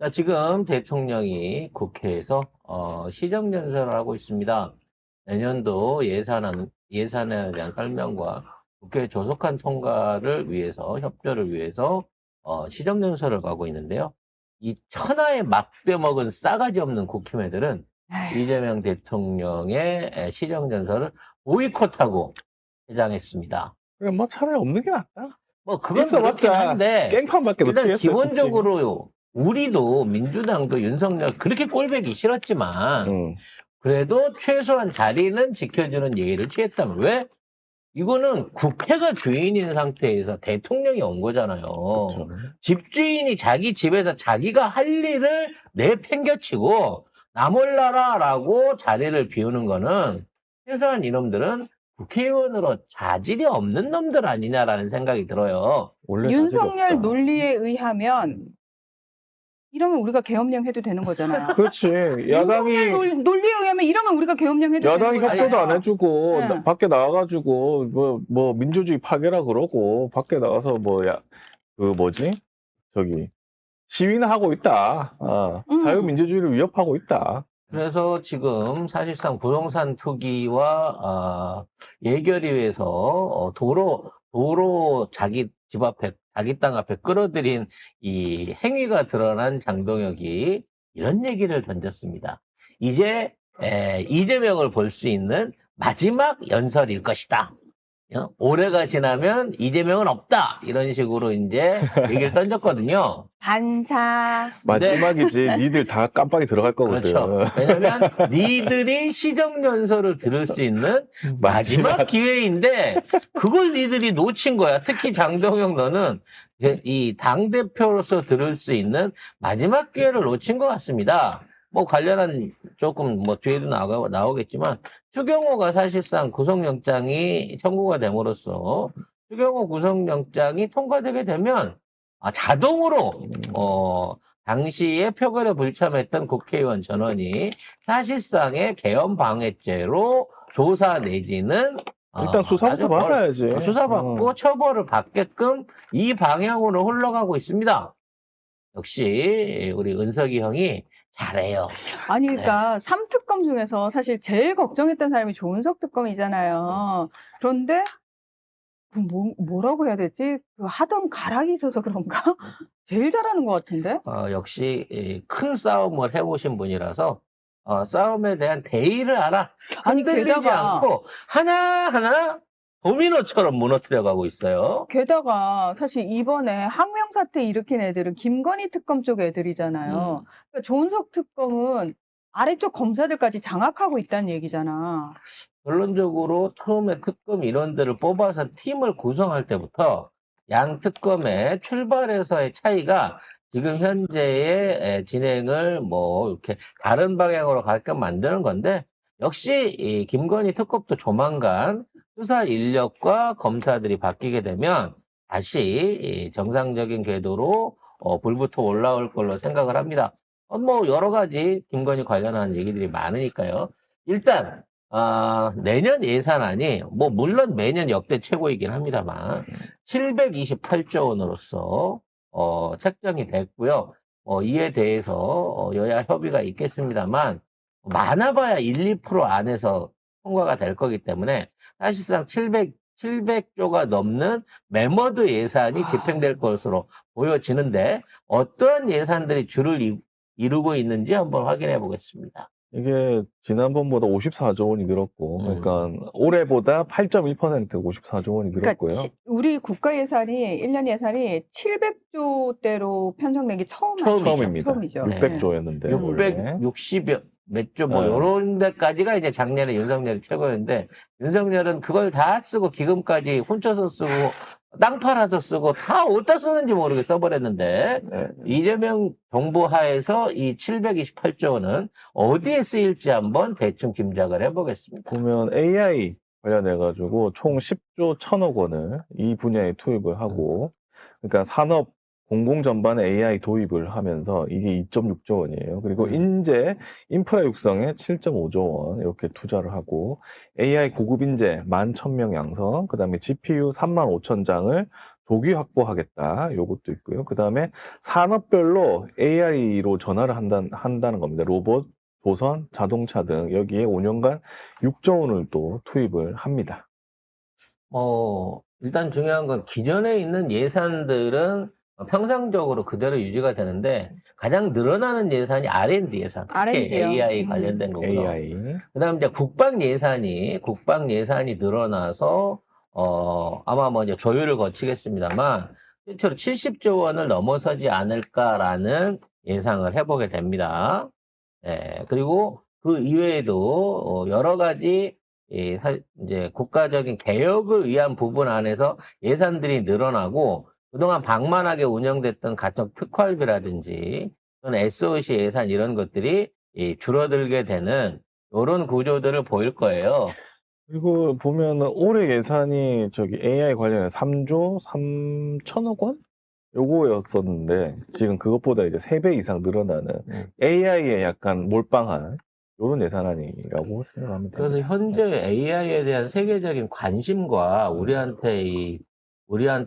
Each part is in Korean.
자, 지금 대통령이 국회에서 시정연설을 하고 있습니다. 내년도 예산에 대한 설명과 국회 조속한 통과를 위해서, 협조를 위해서 시정연설을 가고 있는데요. 이 천하의 막대 먹은 싸가지 없는 국힘애들은 이재명 대통령의 시정연설을 보이콧하고 퇴장했습니다. 그래, 뭐 차라리 없는 게 낫다. 뭐 그건 그렇긴 있어봤자 한데 깽판밖에 못 일단 치겠어요. 기본적으로 우리도 민주당도 윤석열 그렇게 꼴보기 싫었지만 그래도 최소한 자리는 지켜주는 예의를 취했다면 왜? 이거는 국회가 주인인 상태에서 대통령이 온 거잖아요. 그렇죠. 집주인이 자기 집에서 자기가 할 일을 내팽겨치고 나 몰라라라고 자리를 비우는 거는 최소한 이놈들은 국회의원으로 자질이 없는 놈들 아니냐라는 생각이 들어요. 원래 윤석열 논리에 의하면 이러면 우리가 계엄령 해도 되는 거잖아요. 그렇지. 야당이 윤석열 논리에 의하면 이러면 우리가 계엄령 해도 야당이 되는 거잖아요. 협조도 안 해주고 네. 밖에 나와가지고 뭐 민주주의 파괴라 그러고 밖에 나가서 시위나 하고 있다. 자유민주주의를 위협하고 있다. 그래서 지금 사실상 부동산 투기와 예결위에서 도로 자기 집 앞에 자기 땅 앞에 끌어들인 이 행위가 드러난 장동혁이 이런 얘기를 던졌습니다. 이제 이재명을 볼 수 있는 마지막 연설일 것이다. 올해가 지나면 이재명은 없다. 이런 식으로 이제 얘기를 던졌거든요. 반사. 마지막이지. 니들 다 깜빡이 들어갈 거거든. 그렇죠. 왜냐면 니들이 시정연설을 들을 수 있는 마지막 기회인데 그걸 니들이 놓친 거야. 특히 장동혁 너는 이 당대표로서 들을 수 있는 마지막 기회를 놓친 것 같습니다. 뭐 관련한 조금 뭐 뒤에도 나오겠지만 추경호가 사실상 구속영장이 청구가 됨으로써 추경호 구속영장이 통과되게 되면 자동으로 당시에 표결에 불참했던 국회의원 전원이 사실상의 계엄 방해죄로 조사 내지는 일단 수사부터 받아야지. 수사받고 처벌을 받게끔 이 방향으로 흘러가고 있습니다. 역시 우리 은석이 형이 잘해요. 아니 그러니까 3특검 중에서 사실 제일 걱정했던 사람이 조은석 특검이잖아요. 그런데 뭐라고 해야 되지? 하던 가락이 있어서 그런가? 제일 잘하는 것 같은데? 역시 큰 싸움을 해보신 분이라서 싸움에 대한 대의를 알아. 아니, 흔들리지 게다가 않고 하나하나 도미노처럼 무너뜨려가고 있어요. 게다가 사실 이번에 항명 사태 일으킨 애들은 김건희 특검 쪽 애들이잖아요. 그러니까 조은석 특검은 아래쪽 검사들까지 장악하고 있다는 얘기잖아. 결론적으로 처음에 특검 인원들을 뽑아서 팀을 구성할 때부터 양 특검의 출발에서의 차이가 지금 현재의 진행을 뭐 이렇게 다른 방향으로 가게끔 만드는 건데 역시 이 김건희 특검도 조만간 수사 인력과 검사들이 바뀌게 되면 다시 정상적인 궤도로 불부터 올라올 걸로 생각을 합니다. 뭐 여러 가지 김건희 관련한 얘기들이 많으니까요. 일단 내년 예산안이 뭐 물론 매년 역대 최고이긴 합니다만 728조 원으로서 책정이 됐고요. 이에 대해서 여야 협의가 있겠습니다만 많아봐야 1, 2% 안에서 통과가 될 거기 때문에 사실상 700조가 넘는 매머드 예산이 집행될 것으로 보여지는데 어떠한 예산들이 줄을 이루고 있는지 한번 확인해 보겠습니다. 이게 지난번보다 54조 원이 늘었고, 그러니까 올해보다 8.1% 54조 원이 늘었고요. 그러니까 우리 국가 예산이 1년 예산이 700조대로 편성된 게 처음입니다. 처음이죠. 600조였는데 660여 몇 조 뭐 네. 요런 데까지가 이제 작년에 윤석열이 최고였는데 윤석열은 그걸 다 쓰고 기금까지 훔쳐서 쓰고 땅 팔아서 쓰고 다 어디다 쓰는지 모르게 써버렸는데 이재명 정부 하에서 이 728조 원은 어디에 쓰일지 한번 대충 짐작을 해보겠습니다. 보면 AI 관련해가지고 총 10조 1천억 원을 이 분야에 투입을 하고, 그러니까 산업 공공 전반에 AI 도입을 하면서 이게 2.6조 원이에요. 그리고 인프라 육성에 7.5조 원 이렇게 투자를 하고 AI 고급 인재 11,000명 양성, 그다음에 GPU 35,000장을 조기 확보하겠다. 요것도 있고요. 그 다음에 산업별로 AI로 전화를 한다는 겁니다. 로봇, 조선, 자동차 등 여기에 5년간 6조 원을 또 투입을 합니다. 일단 중요한 건 기존에 있는 예산들은 평상적으로 그대로 유지가 되는데 가장 늘어나는 예산이 R&D 예산, 특히 R&D 요. AI 관련된 거고요. AI. 그다음 이제 국방 예산이 늘어나서 아마 뭐 이제 조율을 거치겠습니다만 실제로 70조 원을 넘어서지 않을까라는 예상을 해보게 됩니다. 예, 그리고 그 이외에도 여러 가지 이제 국가적인 개혁을 위한 부분 안에서 예산들이 늘어나고 그동안 방만하게 운영됐던 각종 특활비라든지 또는 SOC 예산 이런 것들이 줄어들게 되는 이런 구조들을 보일 거예요. 그리고 보면은 올해 예산이 저기 AI 관련해 3조 3천억 원? 요거였었는데 지금 그것보다 이제 3배 이상 늘어나는 AI에 약간 몰빵한 요런 예산안이라고 생각하면 그래서 됩니다. 현재 AI에 대한 세계적인 관심과 우리한테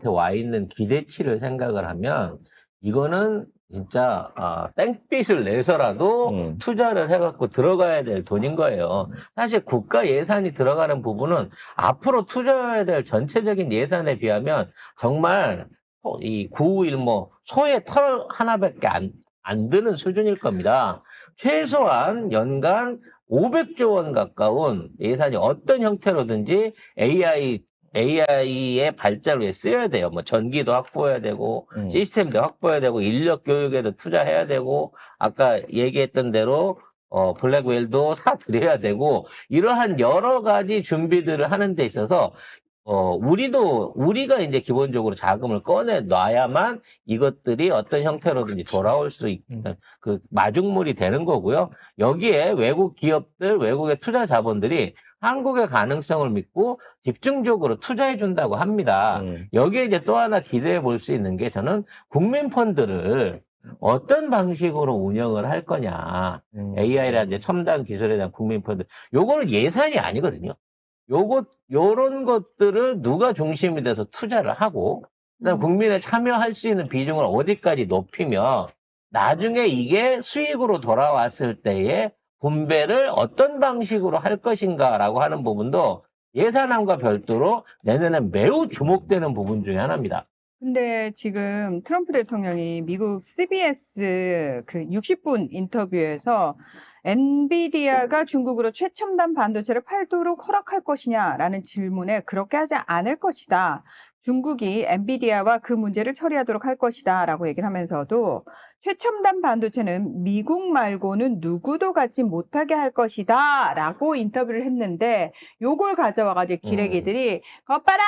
와 있는 기대치를 생각을 하면 이거는 진짜 땡빛을 내서라도 투자를 해갖고 들어가야 될 돈인 거예요. 사실 국가 예산이 들어가는 부분은 앞으로 투자해야 될 전체적인 예산에 비하면 정말 이 991모 소의 털 하나밖에 안 드는 수준일 겁니다. 최소한 연간 500조 원 가까운 예산이 어떤 형태로든지 AI의 발전을 위해 쓰여야 돼요. 뭐 전기도 확보해야 되고 시스템도 확보해야 되고 인력 교육에도 투자해야 되고 아까 얘기했던 대로 블랙웰도 사들여야 되고 이러한 여러 가지 준비들을 하는 데 있어서 우리가 이제 기본적으로 자금을 꺼내 놔야만 이것들이 어떤 형태로든지 돌아올 수 있는 그 마중물이 되는 거고요. 여기에 외국 기업들, 외국의 투자 자본들이 한국의 가능성을 믿고 집중적으로 투자해 준다고 합니다. 여기에 이제 또 하나 기대해 볼 수 있는 게 저는 국민 펀드를 어떤 방식으로 운영을 할 거냐. AI라든지 첨단 기술에 대한 국민 펀드. 요거는 예산이 아니거든요. 요런 것들을 누가 중심이 돼서 투자를 하고, 그다음 국민의 참여할 수 있는 비중을 어디까지 높이며, 나중에 이게 수익으로 돌아왔을 때의 분배를 어떤 방식으로 할 것인가라고 하는 부분도 예산안과 별도로 내년에 매우 주목되는 부분 중에 하나입니다. 근데 지금 트럼프 대통령이 미국 CBS 그 60분 인터뷰에서 엔비디아가 중국으로 최첨단 반도체를 팔도록 허락할 것이냐라는 질문에 그렇게 하지 않을 것이다. 중국이 엔비디아와 그 문제를 처리하도록 할 것이다 라고 얘기를 하면서도 최첨단 반도체는 미국 말고는 누구도 갖지 못하게 할 것이다 라고 인터뷰를 했는데 요걸 가져와가지고 기레기들이 거봐라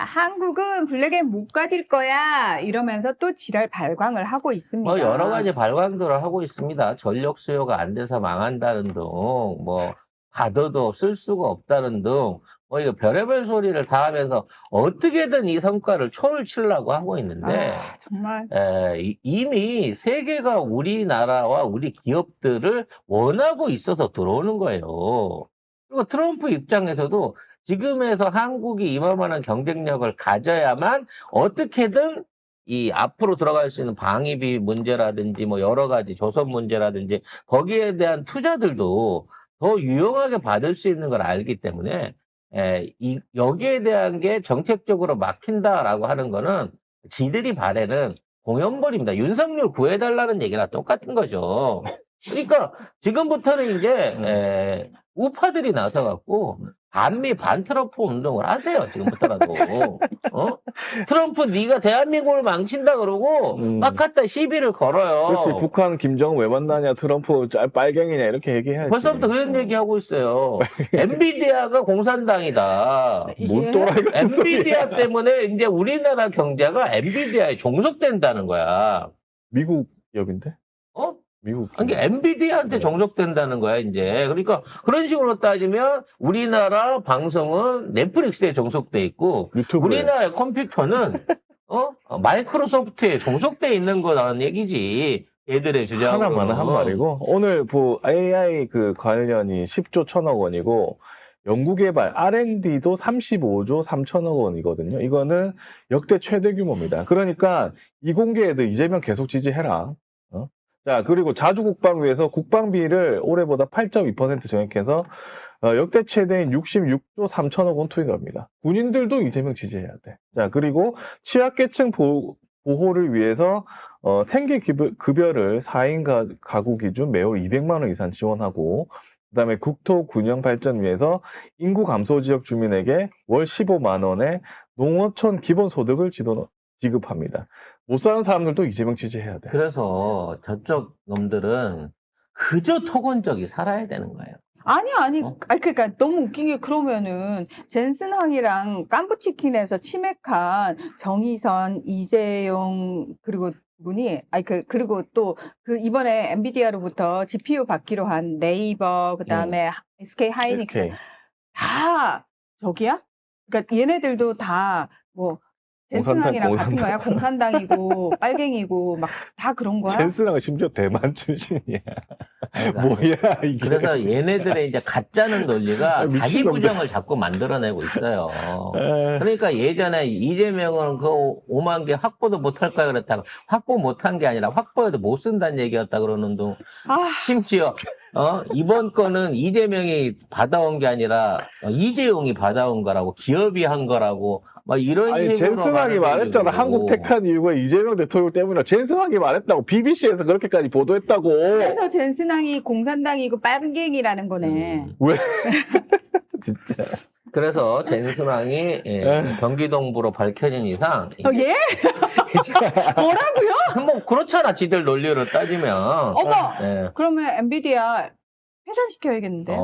한국은 블랙엔 못 가질 거야 이러면서 또 지랄 발광을 하고 있습니다. 여러 가지 발광들을 하고 있습니다. 전력 수요가 안 돼서 망한다는 등, 가둬도 쓸 수가 없다는 등, 이거 별의별 소리를 다 하면서 어떻게든 이 성과를 초를 치려고 하고 있는데, 정말. 이미 세계가 우리나라와 우리 기업들을 원하고 있어서 들어오는 거예요. 그리고 트럼프 입장에서도 지금에서 한국이 이만한 경쟁력을 가져야만 어떻게든 이 앞으로 들어갈 수 있는 방위비 문제라든지 뭐 여러 가지 조선 문제라든지 거기에 대한 투자들도 더 유용하게 받을 수 있는 걸 알기 때문에 여기에 대한 게 정책적으로 막힌다라고 하는 거는 지들이 바라는 공연벌입니다. 윤석열 구해달라는 얘기랑 똑같은 거죠. 그러니까 지금부터는 이제 우파들이 나서갖고 반미 반트럼프 운동을 하세요. 지금부터라도. 트럼프 네가 대한민국을 망친다 그러고 막 갖다 시비를 걸어요. 그렇지. 북한 김정은 왜 만나냐, 트럼프 빨갱이냐 이렇게 얘기해야지. 벌써부터 그런 얘기하고 있어요. 엔비디아가 공산당이다. 뭔 또라이 같은 소리야. 엔비디아 때문에 이제 우리나라 경제가 엔비디아에 종속된다는 거야. 미국 기업인데? 미국. 그러니까 엔비디아한테 종속된다는 거야, 이제. 그러니까 그런 식으로 따지면 우리나라 방송은 넷플릭스에 종속돼 있고 유튜브에. 우리나라의 컴퓨터는 마이크로소프트에 종속돼 있는 거라는 얘기지. 얘들의 주장으로. 하나만 한 말이고 오늘 AI 그 관련이 10조 1천억 원이고 연구개발 R&D도 35조 3천억 원이거든요. 이거는 역대 최대 규모입니다. 그러니까 이공계에도 이재명 계속 지지해라. 자, 그리고 자주국방위에서 국방비를 올해보다 8.2% 정액해서 역대 최대인 66조 3천억 원 투입합니다. 군인들도 이재명 지지해야 돼. 자, 그리고 취약계층 보호를 위해서 생계급여를 4인 가구 기준 매월 200만 원 이상 지원하고, 그다음에 국토 균형 발전 위해서 인구 감소 지역 주민에게 월 15만 원의 농어촌 기본소득을 지급합니다. 못 사는 사람들도 이재명 지지해야 돼. 그래서 저쪽 놈들은 그저 토건적이 살아야 되는 거예요. 아니, 그러니까 너무 웃긴 게 그러면은 젠슨항이랑 깐부치킨에서 치맥한 정의선, 이재용 그리고 분이 그리고 또 그 이번에 엔비디아로부터 GPU 받기로 한 네이버 그다음에 SK 하이닉스 SK. 다 저기야? 그러니까 얘네들도 다 뭐 젠슨항이랑 같은 거야? 공산당이고 빨갱이고 막 다 그런 거야? 젠슨은 심지어 대만 출신이야. 그러니까 뭐야 이게. 그래서 얘네들의 이제 가짜는 논리가 자기 미친놈들. 부정을 자꾸 만들어내고 있어요. 에, 그러니까 예전에 이재명은 그 5만 개 확보도 못할 거야 그랬다가 확보 못한 게 아니라 확보해도 못 쓴다는 얘기였다 그러는 둥. 아, 심지어 이번 거는 이재명이 받아온 게 아니라 이재용이 받아온 거라고 기업이 한 거라고 막 이런 아니 식으로 젠슨하게 말했잖아. 말해가지고. 한국 택한 이유가 이재명 대통령 때문이라. 젠슨하게 말했다고. BBC에서 그렇게까지 보도했다고. 그래서 젠슨항이 공산당이고 빨갱이라는 거네. 왜? 진짜. 그래서 젠슨왕이 경기동부로 밝혀진 이상 예? 뭐라고요? 뭐 그렇잖아 지들 논리로 따지면 어머! 예. 그러면 엔비디아 해산시켜야겠는데?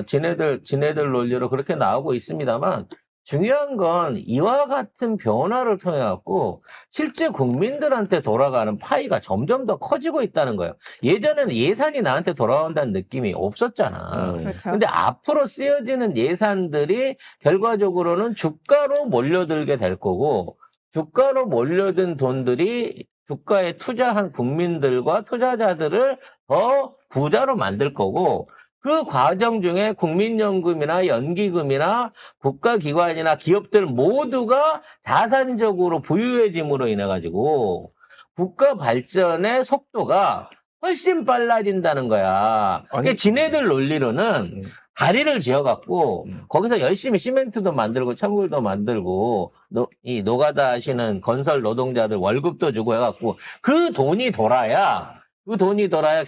지네들 논리로 그렇게 나오고 있습니다만 중요한 건 이와 같은 변화를 통해 갖고 실제 국민들한테 돌아가는 파이가 점점 더 커지고 있다는 거예요. 예전에는 예산이 나한테 돌아온다는 느낌이 없었잖아. 그렇죠. 근데 앞으로 쓰여지는 예산들이 결과적으로는 주가로 몰려들게 될 거고, 주가로 몰려든 돈들이 주가에 투자한 국민들과 투자자들을 더 부자로 만들 거고, 그 과정 중에 국민연금이나 연기금이나 국가기관이나 기업들 모두가 자산적으로 부유해짐으로 인해 가지고 국가 발전의 속도가 훨씬 빨라진다는 거야. 그러니까 지네들 논리로는 다리를 지어갖고 거기서 열심히 시멘트도 만들고 천물도 만들고 이 노가다 하시는 건설 노동자들 월급도 주고 해갖고 그 돈이 돌아야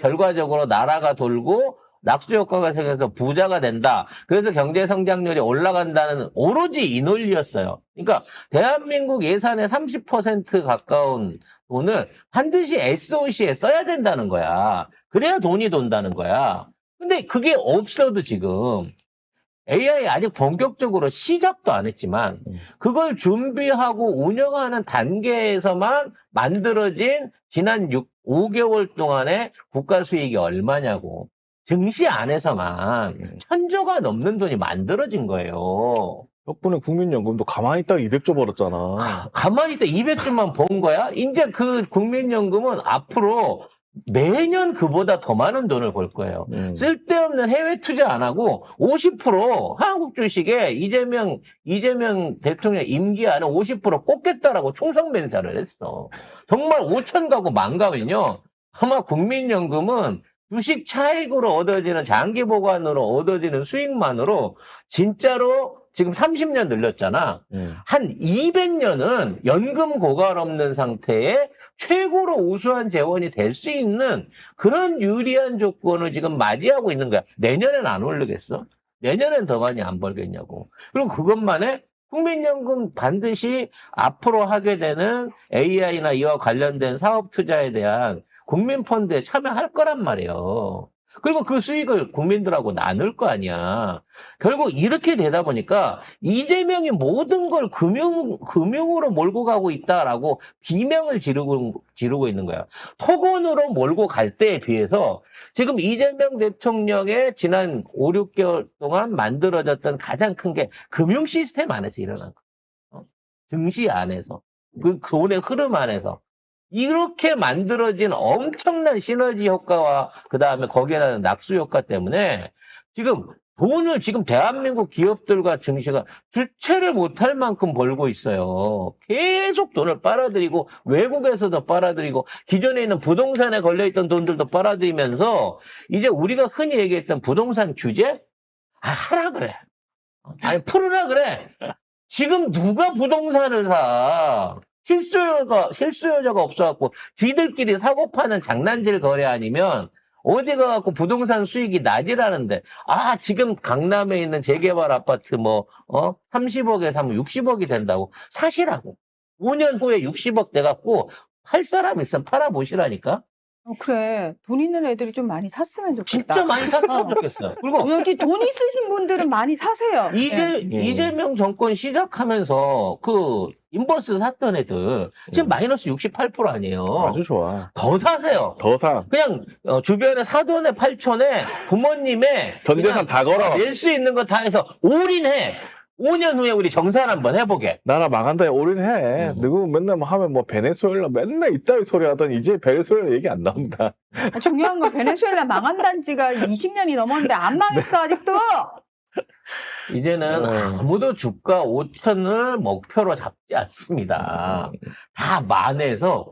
결과적으로 나라가 돌고 낙수 효과가 생겨서 부자가 된다. 그래서 경제 성장률이 올라간다는 오로지 이 논리였어요. 그러니까 대한민국 예산의 30% 가까운 돈을 반드시 SOC에 써야 된다는 거야. 그래야 돈이 돈다는 거야. 근데 그게 없어도 지금 AI 아직 본격적으로 시작도 안 했지만 그걸 준비하고 운영하는 단계에서만 만들어진 지난 5개월 동안의 국가 수익이 얼마냐고. 증시 안에서만 1,000조가 넘는 돈이 만들어진 거예요. 덕분에 국민연금도 가만히 있다가 200조 벌었잖아. 가만히 있다 200조만 번 거야? 이제 그 국민연금은 앞으로 매년 그보다 더 많은 돈을 벌 거예요. 쓸데없는 해외 투자 안 하고 50% 한국 주식에 이재명 대통령 임기 안에 50% 꽂겠다라고 총성맹사를 했어. 정말 5천 가구 망가면요. 아마 국민연금은 주식 차익으로 얻어지는 장기 보관으로 얻어지는 수익만으로 진짜로 지금 30년 늘렸잖아. 한 200년은 연금 고갈 없는 상태에 최고로 우수한 재원이 될 수 있는 그런 유리한 조건을 지금 맞이하고 있는 거야. 내년엔 안 오르겠어? 내년엔 더 많이 안 벌겠냐고. 그리고 그것만에 국민연금 반드시 앞으로 하게 되는 AI나 이와 관련된 사업 투자에 대한 국민펀드에 참여할 거란 말이에요. 그리고 그 수익을 국민들하고 나눌 거 아니야. 결국 이렇게 되다 보니까 이재명이 모든 걸 금융으로 몰고 가고 있다라고 비명을 지르고 있는 거야. 토건으로 몰고 갈 때에 비해서 지금 이재명 대통령의 지난 5, 6개월 동안 만들어졌던 가장 큰 게 금융 시스템 안에서 일어난 거야. 증시 안에서. 그 돈의 흐름 안에서. 이렇게 만들어진 엄청난 시너지 효과와 그 다음에 거기에 나는 낙수 효과 때문에 지금 돈을 지금 대한민국 기업들과 증시가 주체를 못할 만큼 벌고 있어요. 계속 돈을 빨아들이고 외국에서도 빨아들이고 기존에 있는 부동산에 걸려있던 돈들도 빨아들이면서 이제 우리가 흔히 얘기했던 부동산 규제? 하라 그래. 아니 풀으라 그래. 지금 누가 부동산을 사? 실수요자가 없어갖고 지들끼리 사고 파는 장난질 거래 아니면 어디 가갖고 부동산 수익이 낮이라는데, 지금 강남에 있는 재개발 아파트 30억에 사면 60억이 된다고. 사시라고. 5년 후에 60억 돼갖고 팔 사람 있으면 팔아보시라니까? 그래. 돈 있는 애들이 좀 많이 샀으면 좋겠다. 진짜 많이 샀으면 좋겠어요. 그리고 여기 돈 있으신 분들은 많이 사세요. 이재명 정권 시작하면서 그 인버스 샀던 애들 지금 마이너스 68% 아니에요. 아주 좋아. 더 사세요. 더 사. 그냥 주변에 사돈에 팔촌에 부모님의 전 재산 다 걸어. 낼 수 있는 거 다 해서 올인해. 5년 후에 우리 정산 한번 해보게. 나라 망한다에 올인해. 누구 맨날 뭐 하면 뭐 베네수엘라 맨날 이따위 소리 하더니 이제 베네수엘라 얘기 안 나온다. 중요한 건 베네수엘라 망한다는 지가 20년이 넘었는데 안 망했어 아직도. 이제는 아무도 주가 5천을 목표로 잡지 않습니다. 다 만에서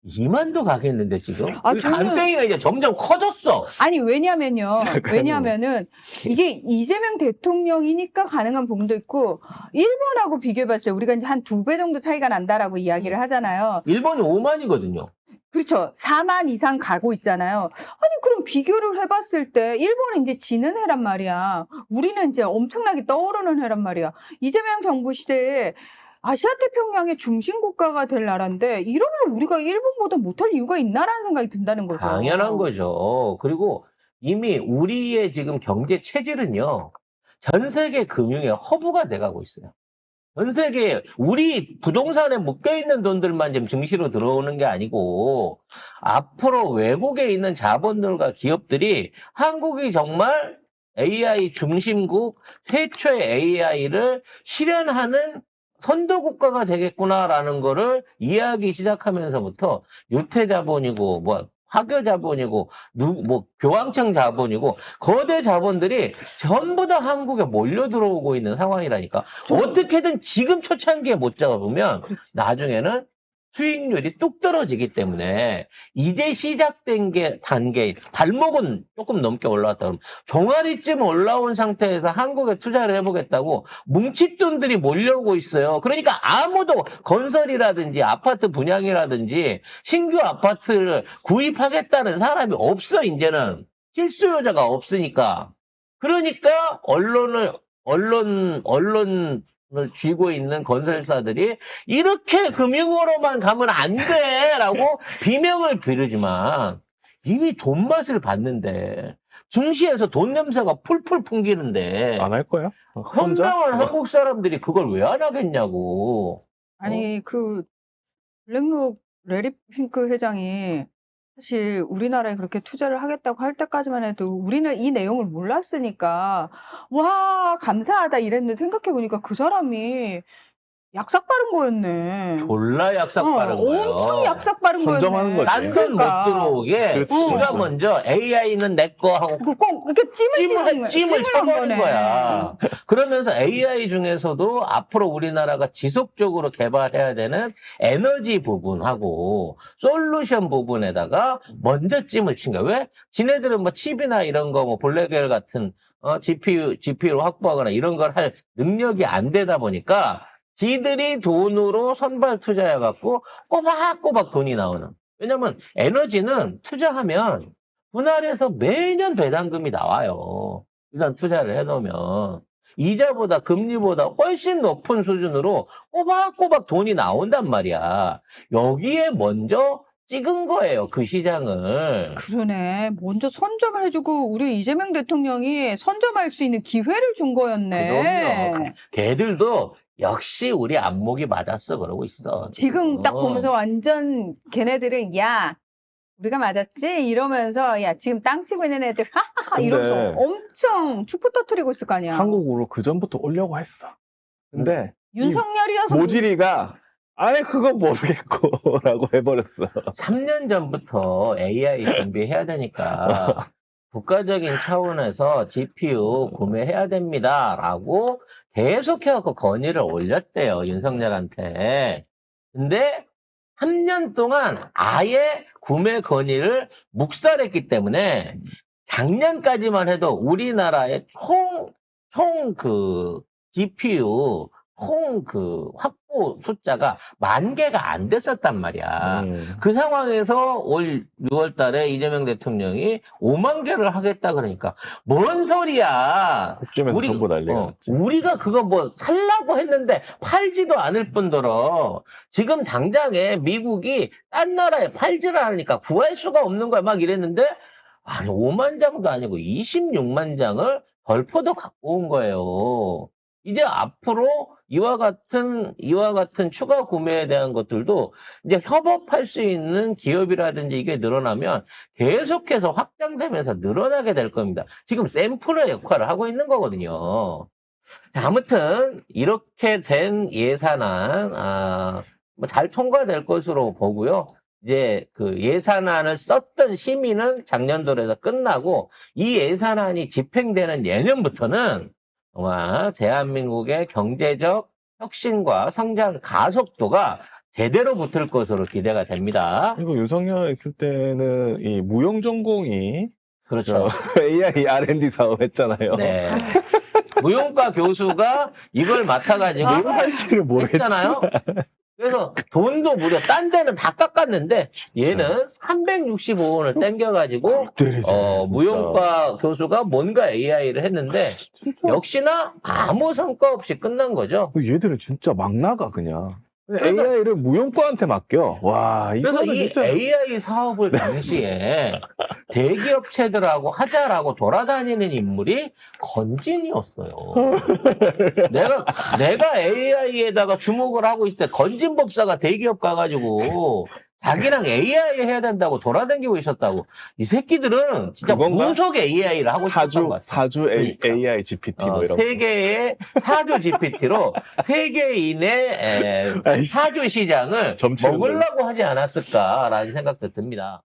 2만도 가겠는데 지금? 저는- 간땡이가 이제 점점 커졌어. 아니 왜냐면은 이게 이재명 대통령이니까 가능한 부분도 있고 일본하고 비교해봤어요. 우리가 이제 한 2배 정도 차이가 난다라고 이야기를 하잖아요. 일본이 5만이거든요. 그렇죠. 4만 이상 가고 있잖아요. 아니 그럼 비교를 해봤을 때 일본은 이제 지는 해란 말이야. 우리는 이제 엄청나게 떠오르는 해란 말이야. 이재명 정부 시대에 아시아 태평양의 중심 국가가 될 나라인데 이러면 우리가 일본보다 못할 이유가 있나라는 생각이 든다는 거죠. 당연한 거죠. 그리고 이미 우리의 지금 경제 체질은요, 전 세계 금융의 허브가 돼가고 있어요. 전 세계 우리 부동산에 묶여있는 돈들만 지금 증시로 들어오는 게 아니고 앞으로 외국에 있는 자본들과 기업들이 한국이 정말 AI 중심국 최초의 AI를 실현하는 선도국가가 되겠구나라는 거를 이해하기 시작하면서부터 유태자본이고 화교자본이고 교황청 자본이고 거대 자본들이 전부 다 한국에 몰려 들어오고 있는 상황이라니까. 어떻게든 지금 초창기에 못 잡아보면 나중에는 수익률이 뚝 떨어지기 때문에 이제 시작된 게 단계인 발목은 조금 넘게 올라왔다 그러면 종아리쯤 올라온 상태에서 한국에 투자를 해보겠다고 뭉칫돈들이 몰려오고 있어요. 그러니까 아무도 건설이라든지 아파트 분양이라든지 신규 아파트를 구입하겠다는 사람이 없어. 이제는 실수요자가 없으니까. 그러니까 언론을 쥐고 있는 건설사들이 이렇게 금융으로만 가면 안 돼라고 비명을 비르지만 이미 돈 맛을 봤는데 증시에서 돈 냄새가 풀풀 풍기는데 안 할 거야? 혼자? 현명한 한국 사람들이 그걸 왜 안 하겠냐고. 아니 그 블랙록 레리 핑크 회장이 사실 우리나라에 그렇게 투자를 하겠다고 할 때까지만 해도 우리는 이 내용을 몰랐으니까 와 감사하다 이랬는데 생각해보니까 그 사람이 약삭 빠른 거였네. 졸라 약삭 빠른 거예요. 엄청 약삭 빠른 선점하는 거였네. 거지. 딴 돈 못 들어오게 그렇지, 지가 맞아. 먼저 AI는 내 거 하고 꼭 이렇게 찜을 쳐버린 거야. 그러면서 AI 중에서도 앞으로 우리나라가 지속적으로 개발해야 되는 에너지 부분하고 솔루션 부분에다가 먼저 찜을 친 거야. 왜? 지네들은 칩이나 이런 거 블랙웰 같은 GPU 확보하거나 이런 걸 할 능력이 안 되다 보니까 지들이 돈으로 선발 투자해갖고 꼬박꼬박 돈이 나오는. 왜냐면 에너지는 투자하면 분할해서 매년 배당금이 나와요. 일단 투자를 해놓으면. 이자보다 금리보다 훨씬 높은 수준으로 꼬박꼬박 돈이 나온단 말이야. 여기에 먼저 찍은 거예요, 그 시장을. 그러네. 먼저 선점을 해주고 우리 이재명 대통령이 선점할 수 있는 기회를 준 거였네. 그럼요. 걔들도 역시 우리 안목이 맞았어 그러고 있어. 지금 딱 보면서 완전 걔네들은 야 우리가 맞았지 이러면서 야 지금 땅 치고 있는 애들 하하하 근데 이러면서 엄청 축포 터트리고 있을 거 아니야. 한국으로 그 전부터 오려고 했어. 근데 윤석열이어서 모질이가 아예 그거 모르겠고라고 해버렸어. 3년 전부터 AI 준비해야 되니까 국가적인 차원에서 GPU 구매해야 됩니다라고 계속해서 건의를 올렸대요, 윤석열한테. 근데 3년 동안 아예 구매 건의를 묵살했기 때문에 작년까지만 해도 우리나라의 GPU 확보 숫자가 10,000개가 안 됐었단 말이야. 그 상황에서 올 6월 달에 이재명 대통령이 5만 개를 하겠다 그러니까 뭔 소리야. 국짐에서 전부 난리가 났지. 우리가 그거 뭐 살라고 했는데 팔지도 않을 뿐더러 지금 당장에 미국이 딴 나라에 팔지를 않으니까 구할 수가 없는 거야 막 이랬는데 아니 5만 장도 아니고 26만 장을 덜퍼도 갖고 온 거예요. 이제 앞으로 이와 같은 추가 구매에 대한 것들도 이제 협업할 수 있는 기업이라든지 이게 늘어나면 계속해서 확장되면서 늘어나게 될 겁니다. 지금 샘플의 역할을 하고 있는 거거든요. 자, 아무튼 이렇게 된 예산안 뭐잘 통과될 것으로 보고요. 이제 그 예산안을 썼던 심의는 작년도에서 끝나고 이 예산안이 집행되는 내년부터는 정말 대한민국의 경제적 혁신과 성장 가속도가 제대로 붙을 것으로 기대가 됩니다. 그리고 윤석열 있을 때는 이 무용전공이 그렇죠. AI R&D 사업 했잖아요. 네. 무용과 교수가 이걸 맡아가지고 뭘 할지를 모르겠지. 했잖아요. 그래서 돈도 무려 딴 데는 다 깎았는데 얘는 365원을 땡겨가지고 때리지, 진짜. 무용과 교수가 뭔가 AI를 했는데 진짜. 역시나 아무 성과 없이 끝난 거죠. 얘들은 진짜 막 나가 그냥. AI를 무용과한테 맡겨. 와, 그래서 이거는 이 진짜. AI 사업을 당시에 대기업체들하고 하자라고 돌아다니는 인물이 건진이었어요. 내가 AI에다가 주목을 하고 있을 때 건진 법사가 대기업 가가지고 자기랑 AI 해야 된다고 돌아다니고 있었다고. 이 새끼들은 진짜 그건가? 무속 AI를 하고 싶었던 것 같아요. 사주 그러니까. AI GPT 뭐 이런 거. 세계의 사주 GPT로 세계인의 아이씨. 사주 시장을 점치는 먹으려고 하지 않았을까라는 생각도 듭니다.